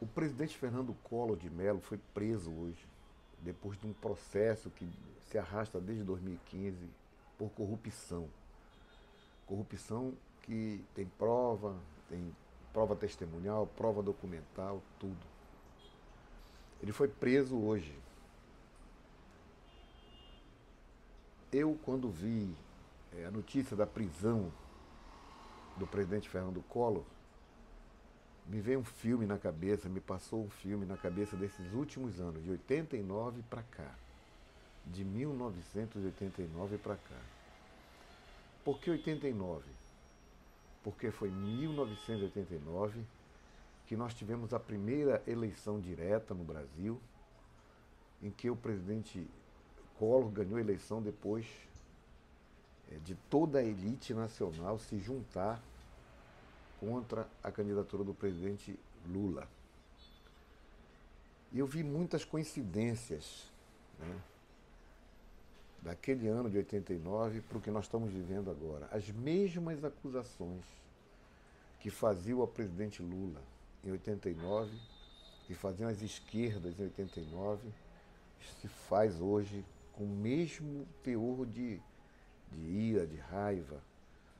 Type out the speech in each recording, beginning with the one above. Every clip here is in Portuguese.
O presidente Fernando Collor de Mello foi preso hoje, depois de um processo que se arrasta desde 2015 por corrupção. Corrupção que tem prova testemunhal, prova documental, tudo. Ele foi preso hoje. Eu, quando vi a notícia da prisão do presidente Fernando Collor, me veio um filme na cabeça, me passou um filme na cabeça desses últimos anos, de 89 para cá. De 1989 para cá. Por que 89? Porque foi em 1989 que nós tivemos a primeira eleição direta no Brasil, em que o presidente Collor ganhou a eleição depois de toda a elite nacional se juntar contra a candidatura do presidente Lula. E eu vi muitas coincidências, né, daquele ano de 89 para o que nós estamos vivendo agora. As mesmas acusações que faziam ao presidente Lula em 89, que faziam as esquerdas em 89, se faz hoje com o mesmo teor de ira, de raiva,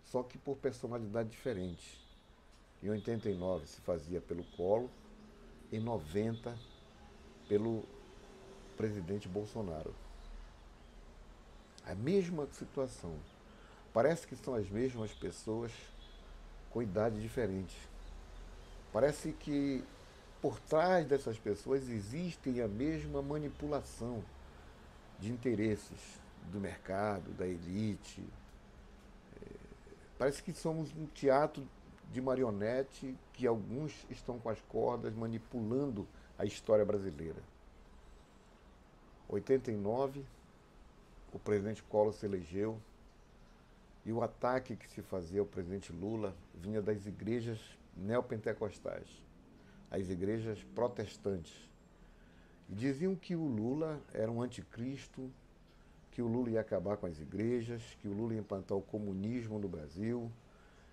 só que por personalidade diferente. Em 89 se fazia pelo Collor, em 90 pelo presidente Bolsonaro. A mesma situação. Parece que são as mesmas pessoas com idade diferente. Parece que por trás dessas pessoas existem a mesma manipulação de interesses do mercado, da elite. Parece que somos um teatro de marionete que alguns estão com as cordas manipulando a história brasileira. 89, o presidente Collor se elegeu e o ataque que se fazia ao presidente Lula vinha das igrejas neopentecostais, as igrejas protestantes. E diziam que o Lula era um anticristo, que o Lula ia acabar com as igrejas, que o Lula ia implantar o comunismo no Brasil,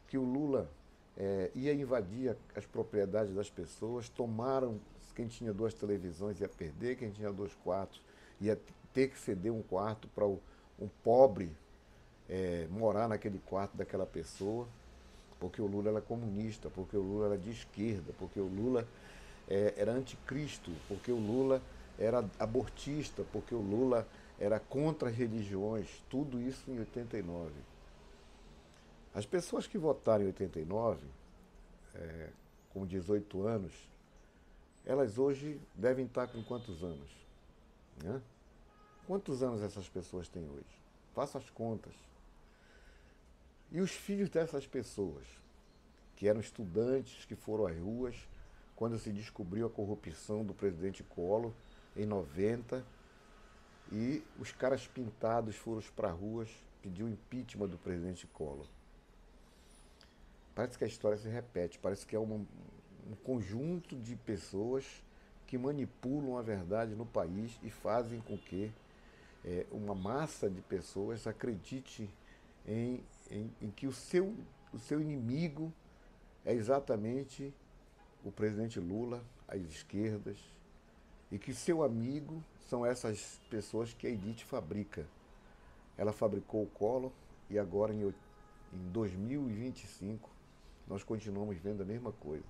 que o Lula ia invadir as propriedades das pessoas, tomaram, quem tinha duas televisões ia perder, quem tinha dois quartos ia ter que ceder um quarto para um pobre morar naquele quarto daquela pessoa, porque o Lula era comunista, porque o Lula era de esquerda, porque o Lula era anticristo, porque o Lula era abortista, porque o Lula era contra as religiões, tudo isso em 89. As pessoas que votaram em 89, com 18 anos, elas hoje devem estar com quantos anos? Né? Quantos anos essas pessoas têm hoje? Faça as contas. E os filhos dessas pessoas, que eram estudantes, que foram às ruas, quando se descobriu a corrupção do presidente Collor, em 90, e os caras pintados foram para as ruas pedir o impeachment do presidente Collor. Parece que a história se repete, parece que é um conjunto de pessoas que manipulam a verdade no país e fazem com que uma massa de pessoas acredite em que o seu inimigo é exatamente o presidente Lula, as esquerdas, e que seu amigo são essas pessoas que a elite fabrica. Ela fabricou o Collor e agora em 2025 nós continuamos vendo a mesma coisa.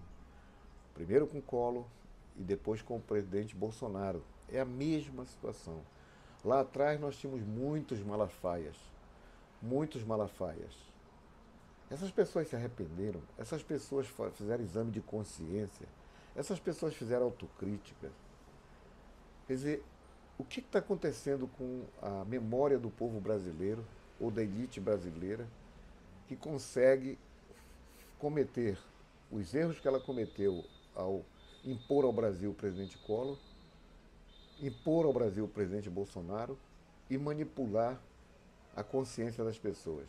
Primeiro com o Collor e depois com o presidente Bolsonaro. É a mesma situação. Lá atrás nós tínhamos muitos malafaias. Muitos malafaias. Essas pessoas se arrependeram, essas pessoas fizeram exame de consciência, essas pessoas fizeram autocrítica. Quer dizer, o que está acontecendo com a memória do povo brasileiro ou da elite brasileira que consegue cometer os erros que ela cometeu ao impor ao Brasil o presidente Collor, impor ao Brasil o presidente Bolsonaro e manipular a consciência das pessoas?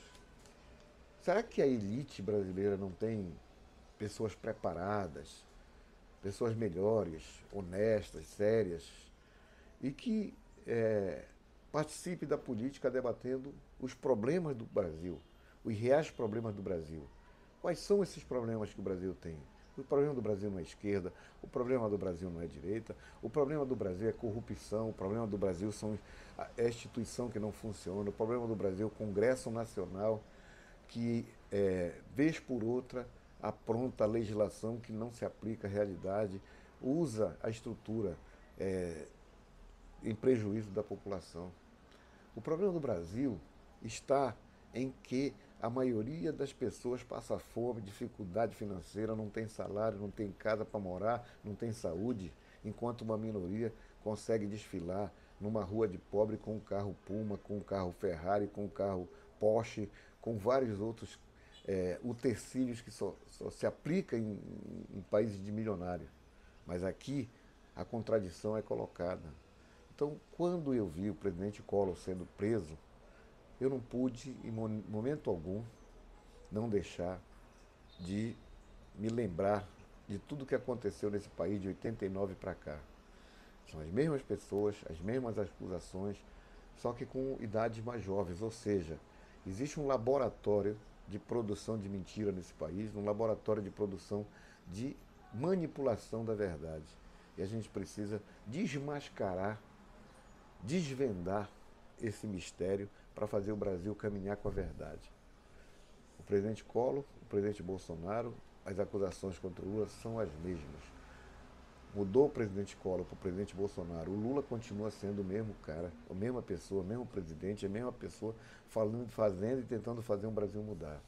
Será que a elite brasileira não tem pessoas preparadas, pessoas melhores, honestas, sérias, e que participe da política debatendo os problemas do Brasil, os reais problemas do Brasil? Quais são esses problemas que o Brasil tem? O problema do Brasil não é esquerda, o problema do Brasil não é direita, o problema do Brasil é corrupção, o problema do Brasil é a instituição que não funciona, o problema do Brasil é o Congresso Nacional que, vez por outra, apronta a legislação que não se aplica à realidade, usa a estrutura em prejuízo da população. O problema do Brasil está em que a maioria das pessoas passa fome, dificuldade financeira, não tem salário, não tem casa para morar, não tem saúde, enquanto uma minoria consegue desfilar numa rua de pobre com um carro Puma, com um carro Ferrari, com um carro Porsche, com vários outros utensílios que só se aplica em países de milionários. Mas aqui a contradição é colocada. Então, quando eu vi o presidente Collor sendo preso, eu não pude, em momento algum, não deixar de me lembrar de tudo que aconteceu nesse país de 89 para cá. São as mesmas pessoas, as mesmas acusações, só que com idades mais jovens. Ou seja, existe um laboratório de produção de mentira nesse país, um laboratório de produção de manipulação da verdade. E a gente precisa desmascarar, desvendar esse mistério para fazer o Brasil caminhar com a verdade. O presidente Collor, o presidente Bolsonaro, as acusações contra o Lula são as mesmas. Mudou o presidente Collor para o presidente Bolsonaro, o Lula continua sendo o mesmo cara, a mesma pessoa, o mesmo presidente, a mesma pessoa falando, fazendo e tentando fazer o Brasil mudar.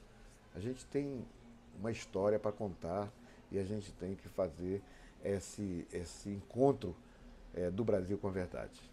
A gente tem uma história para contar e a gente tem que fazer esse encontro do Brasil com a verdade.